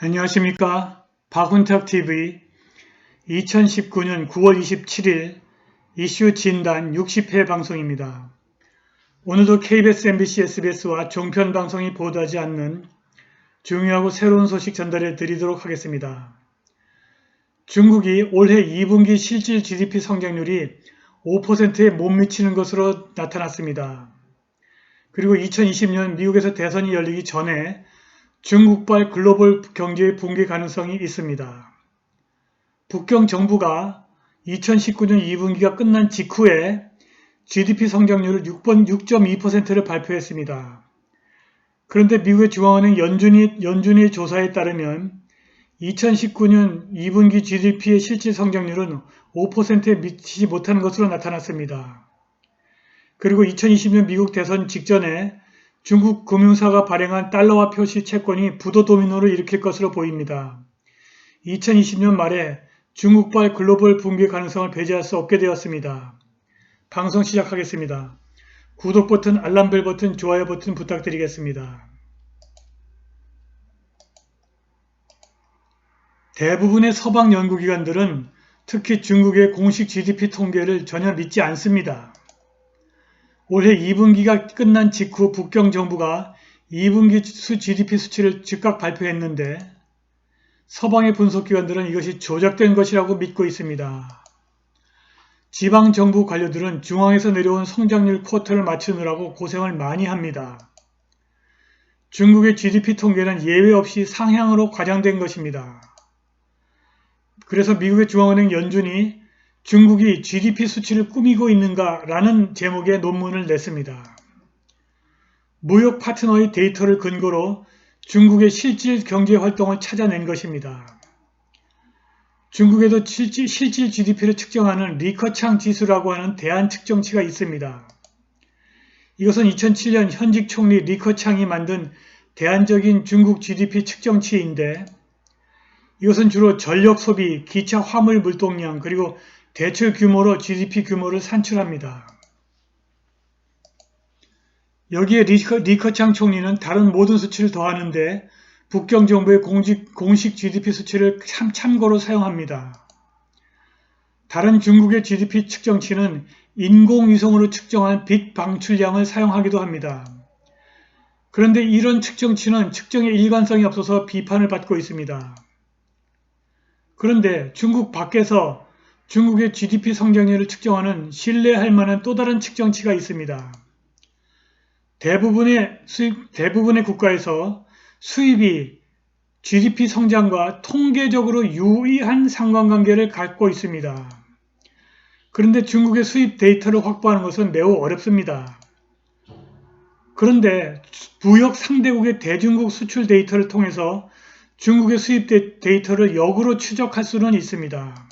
안녕하십니까. 박훈탁TV 2019년 9월 27일 이슈 진단 60회 방송입니다. 오늘도 KBS, MBC, SBS와 종편 방송이 보도하지 않는 중요하고 새로운 소식 전달해 드리도록 하겠습니다. 중국이 올해 2분기 실질 GDP 성장률이 5%에 못 미치는 것으로 나타났습니다. 그리고 2020년 미국에서 대선이 열리기 전에 중국발 글로벌 경제의 붕괴 가능성이 있습니다. 북경 정부가 2019년 2분기가 끝난 직후에 GDP 성장률을 6.2%를 발표했습니다. 그런데 미국의 중앙은행 연준의 조사에 따르면 2019년 2분기 GDP의 실질 성장률은 5%에 미치지 못하는 것으로 나타났습니다. 그리고 2020년 미국 대선 직전에 중국 금융사가 발행한 달러화 표시 채권이 부도 도미노를 일으킬 것으로 보입니다. 2020년 말에 중국발 글로벌 붕괴 가능성을 배제할 수 없게 되었습니다. 방송 시작하겠습니다. 구독 버튼, 알람벨 버튼, 좋아요 버튼 부탁드리겠습니다. 대부분의 서방 연구기관들은 특히 중국의 공식 GDP 통계를 전혀 믿지 않습니다. 올해 2분기가 끝난 직후 북경 정부가 2분기 GDP 수치를 즉각 발표했는데 서방의 분석기관들은 이것이 조작된 것이라고 믿고 있습니다. 지방정부 관료들은 중앙에서 내려온 성장률 쿼터를 맞추느라고 고생을 많이 합니다. 중국의 GDP 통계는 예외 없이 상향으로 과장된 것입니다. 그래서 미국의 중앙은행 연준이 중국이 GDP 수치를 꾸미고 있는가 라는 제목의 논문을 냈습니다. 무역 파트너의 데이터를 근거로 중국의 실질 경제 활동을 찾아낸 것입니다. 중국에도 실질 GDP를 측정하는 리커창 지수라고 하는 대안 측정치가 있습니다. 이것은 2007년 현직 총리 리커창이 만든 대안적인 중국 GDP 측정치인데 이것은 주로 전력 소비, 기차 화물 물동량, 그리고 대출 규모로 GDP 규모를 산출합니다. 여기에 리커창 총리는 다른 모든 수치를 더하는데 북경 정부의 공식 GDP 수치를 참고로 사용합니다. 다른 중국의 GDP 측정치는 인공위성으로 측정한 빛 방출량을 사용하기도 합니다. 그런데 이런 측정치는 측정에 일관성이 없어서 비판을 받고 있습니다. 그런데 중국 밖에서 중국의 GDP 성장률을 측정하는 신뢰할 만한 또 다른 측정치가 있습니다. 대부분의 국가에서 수입이 GDP 성장과 통계적으로 유의한 상관관계를 갖고 있습니다. 그런데 중국의 수입 데이터를 확보하는 것은 매우 어렵습니다. 그런데 부역 상대국의 대중국 수출 데이터를 통해서 중국의 수입 데이터를 역으로 추적할 수는 있습니다.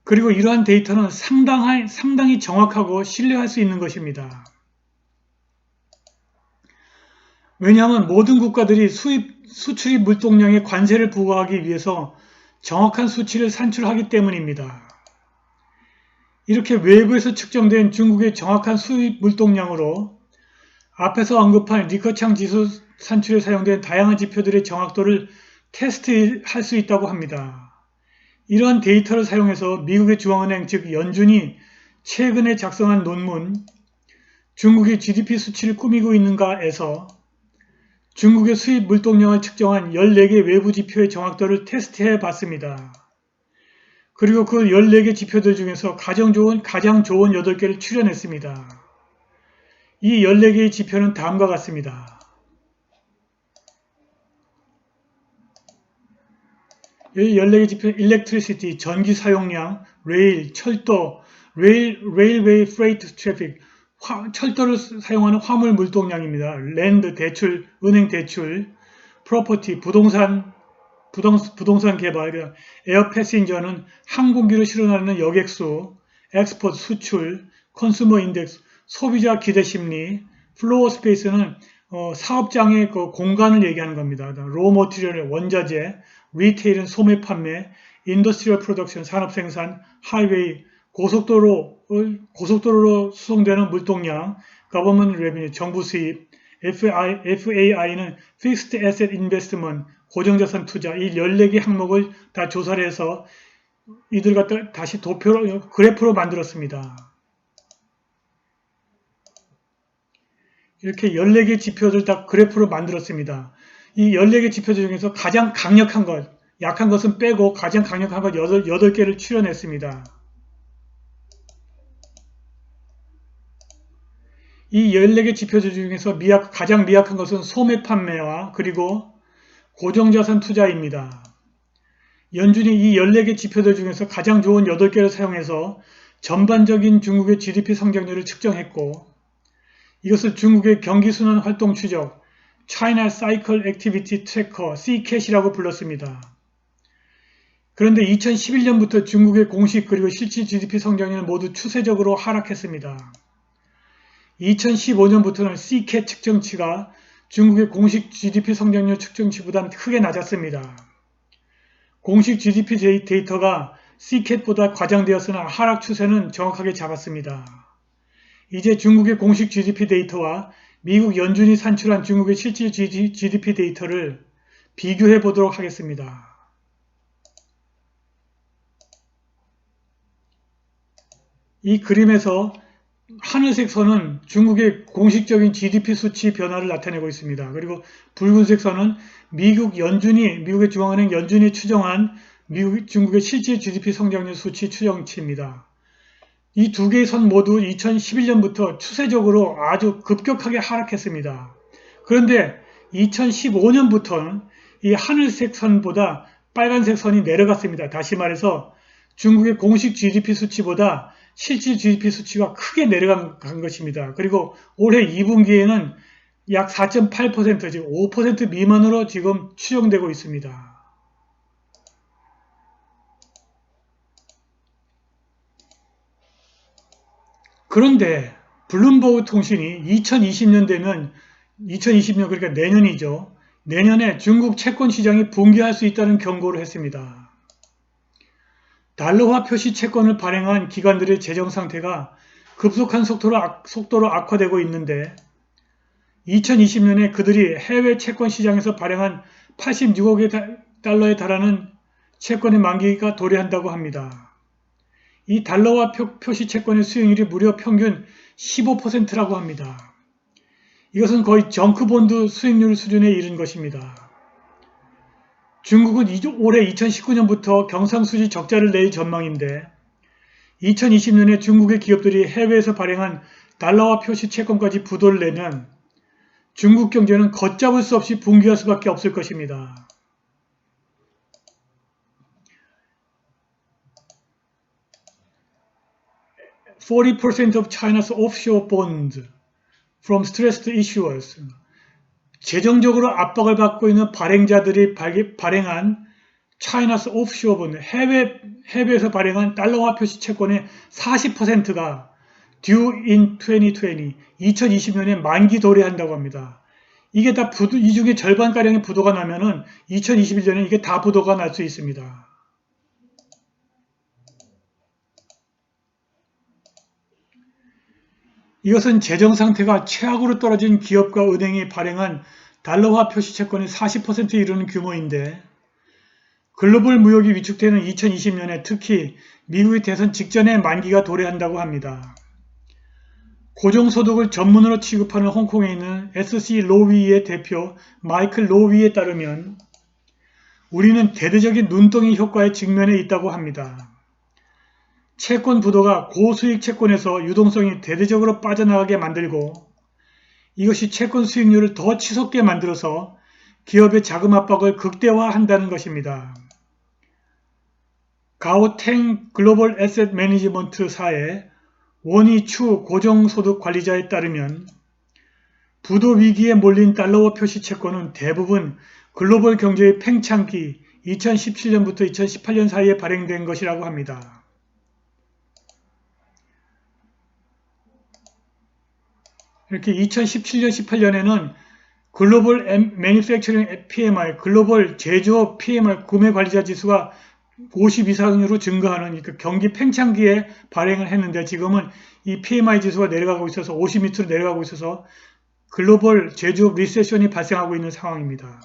그리고 이러한 데이터는 상당히 정확하고 신뢰할 수 있는 것입니다. 왜냐하면 모든 국가들이 수출입 물동량에 관세를 부과하기 위해서 정확한 수치를 산출하기 때문입니다. 이렇게 외부에서 측정된 중국의 정확한 수입 물동량으로 앞에서 언급한 리커창 지수 산출에 사용된 다양한 지표들의 정확도를 테스트할 수 있다고 합니다. 이러한 데이터를 사용해서 미국의 중앙은행 즉 연준이 최근에 작성한 논문 중국의 GDP 수치를 꾸미고 있는가에서 중국의 수입 물동량을 측정한 14개 외부 지표의 정확도를 테스트해 봤습니다. 그리고 그 14개 지표들 중에서 가장 좋은 8개를 추려냈습니다. 이 14개의 지표는 다음과 같습니다. 이 14개 지표 electricity, 전기 사용량, 레일, 철도, railway freight traffic, 철도를 사용하는 화물 물동량입니다. 랜드, 대출, 은행 대출, property, 부동산 개발, 에어 패신저는 항공기를 실어나르는 여객수, 엑스포트, 수출, 컨슈머 인덱스, 소비자 기대 심리, 플로어 스페이스는 사업장의 그 공간을 얘기하는 겁니다. 로 머티리얼, 원자재, 리테일은 소매 판매, 인더스트리얼 프로덕션, 산업 생산, 하이웨이, 고속도로로 수송되는 물동량, 거버먼트 레비뉴, 정부 수입, FAI는 Fixed Asset Investment, 고정자산 투자 이 14개 항목을 다 조사를 해서 이들 갖다 다시 도표로 그래프로 만들었습니다. 이렇게 14개 지표들 다 그래프로 만들었습니다. 이 14개 지표들 중에서 가장 강력한 것, 약한 것은 빼고 가장 강력한 것 8개를 추려냈습니다. 이 14개 지표들 중에서 가장 미약한 것은 소매 판매와 그리고 고정자산 투자입니다. 연준이 이 14개 지표들 중에서 가장 좋은 8개를 사용해서 전반적인 중국의 GDP 성장률을 측정했고 이것을 중국의 경기순환 활동 추적 China Cycle Activity Tracker CCAT이라고 불렀습니다. 그런데 2011년부터 중국의 공식 그리고 실질 GDP 성장률은 모두 추세적으로 하락했습니다. 2015년부터는 CCAT 측정치가 중국의 공식 GDP 성장률 측정치보다 크게 낮았습니다. 공식 GDP 데이터가 CCAT보다 과장되었으나 하락 추세는 정확하게 잡았습니다. 이제 중국의 공식 GDP 데이터와 미국 연준이 산출한 중국의 실질 GDP 데이터를 비교해 보도록 하겠습니다. 이 그림에서 하늘색 선은 중국의 공식적인 GDP 수치 변화를 나타내고 있습니다. 그리고 붉은색 선은 미국의 중앙은행 연준이 추정한 중국의 실질 GDP 성장률 수치 추정치입니다. 이 두 개의 선 모두 2011년부터 추세적으로 아주 급격하게 하락했습니다. 그런데 2015년부터는 이 하늘색 선보다 빨간색 선이 내려갔습니다. 다시 말해서 중국의 공식 GDP 수치보다 실질 GDP 수치가 크게 내려간 것입니다. 그리고 올해 2분기에는 약 4.8%, 즉 5% 미만으로 지금 추정되고 있습니다. 그런데 블룸버그 통신이 2020년 되면 2020년 그러니까 내년이죠. 내년에 중국 채권 시장이 붕괴할 수 있다는 경고를 했습니다. 달러화 표시 채권을 발행한 기관들의 재정 상태가 급속한 속도로 악화되고 있는데 2020년에 그들이 해외 채권 시장에서 발행한 86억의 달러에 달하는 채권의 만기가 도래한다고 합니다. 이 달러화 표시 채권의 수익률이 무려 평균 15%라고 합니다. 이것은 거의 정크본드 수익률 수준에 이른 것입니다. 중국은 올해 2019년부터 경상수지 적자를 낼 전망인데 2020년에 중국의 기업들이 해외에서 발행한 달러화 표시 채권까지 부도를 내면 중국 경제는 걷잡을 수 없이 붕괴할 수밖에 없을 것입니다. (40% of China's offshore bonds from stressed issuers) 재정적으로 압박을 받고 있는 발행자들이 발행한 China's offshore bond, 해외에서 발행한 달러화 표시 채권의 40%가 due in 2020년에 만기 도래한다고 합니다. 이게 다 이 중에 절반가량의 부도가 나면은 2021년에 이게 다 부도가 날 수 있습니다. 이것은 재정 상태가 최악으로 떨어진 기업과 은행이 발행한 달러화 표시 채권의 40%에 이르는 규모인데 글로벌 무역이 위축되는 2020년에 특히 미국의 대선 직전에 만기가 도래한다고 합니다. 고정소득을 전문으로 취급하는 홍콩에 있는 SC 로위의 대표 마이클 로위에 따르면 우리는 대대적인 눈덩이 효과에 직면해 있다고 합니다. 채권 부도가 고수익 채권에서 유동성이 대대적으로 빠져나가게 만들고 이것이 채권 수익률을 더 치솟게 만들어서 기업의 자금 압박을 극대화한다는 것입니다. 가오탱 글로벌 에셋 매니지먼트사의 원희추 고정소득 관리자에 따르면 부도 위기에 몰린 달러화 표시 채권은 대부분 글로벌 경제의 팽창기 2017년부터 2018년 사이에 발행된 것이라고 합니다. 이렇게 2017년, 18년에는 글로벌 매니팩처링 PMI, 글로벌 제조업 PMI 구매 관리자 지수가 50 이상으로 증가하는 그러니까 경기 팽창기에 발행을 했는데 지금은 이 PMI 지수가 내려가고 있어서 50 밑으로 내려가고 있어서 글로벌 제조업 리세션이 발생하고 있는 상황입니다.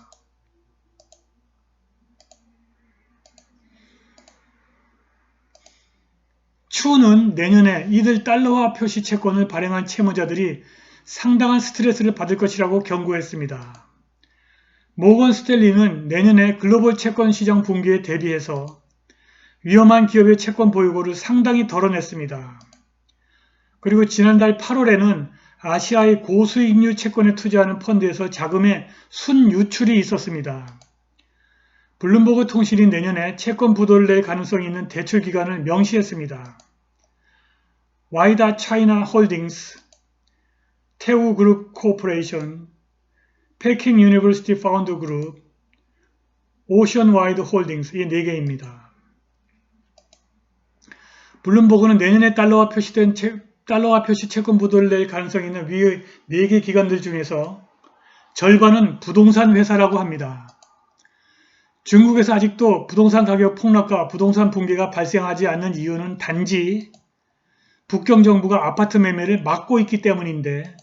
추는 내년에 이들 달러화 표시 채권을 발행한 채무자들이 상당한 스트레스를 받을 것이라고 경고했습니다. 모건 스탠리는 내년에 글로벌 채권 시장 붕괴에 대비해서 위험한 기업의 채권 보유고를 상당히 덜어냈습니다. 그리고 지난달 8월에는 아시아의 고수익률 채권에 투자하는 펀드에서 자금의 순유출이 있었습니다. 블룸버그 통신이 내년에 채권 부도를 낼 가능성이 있는 대출 기간을 명시했습니다. 와이다 차이나 홀딩스, 태우 그룹 코퍼레이션, 패킹 유니버시티 파운드 그룹, 오션 와이드 홀딩스 이 4개입니다. 블룸버그는 내년에 달러화 표시 채권 부도를 낼 가능성이 있는 위의 4개 기관들 중에서 절반은 부동산 회사라고 합니다. 중국에서 아직도 부동산 가격 폭락과 부동산 붕괴가 발생하지 않는 이유는 단지 북경 정부가 아파트 매매를 막고 있기 때문인데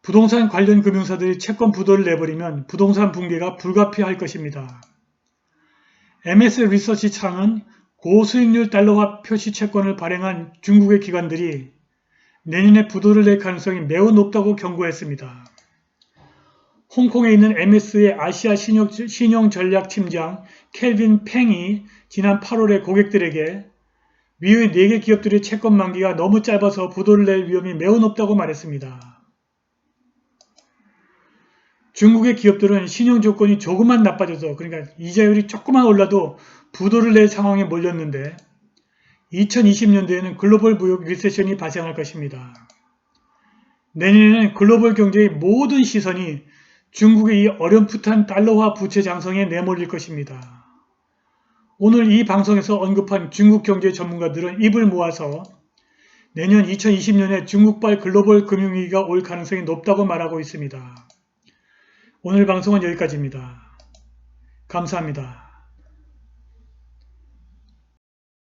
부동산 관련 금융사들이 채권 부도를 내버리면 부동산 붕괴가 불가피할 것입니다. MS 리서치 창은 고수익률 달러화 표시 채권을 발행한 중국의 기관들이 내년에 부도를 낼 가능성이 매우 높다고 경고했습니다. 홍콩에 있는 MS의 아시아 신용전략팀장 켈빈 팽이 지난 8월에 고객들에게 위의 4개 기업들의 채권 만기가 너무 짧아서 부도를 낼 위험이 매우 높다고 말했습니다. 중국의 기업들은 신용조건이 조금만 나빠져서 그러니까 이자율이 조금만 올라도 부도를 낼 상황에 몰렸는데 2020년도에는 글로벌 무역 리세션이 발생할 것입니다. 내년에는 글로벌 경제의 모든 시선이 중국의 이 어렴풋한 달러화 부채 장성에 내몰릴 것입니다. 오늘 이 방송에서 언급한 중국 경제 전문가들은 입을 모아서 내년 2020년에 중국발 글로벌 금융위기가 올 가능성이 높다고 말하고 있습니다. 오늘 방송은 여기까지입니다. 감사합니다.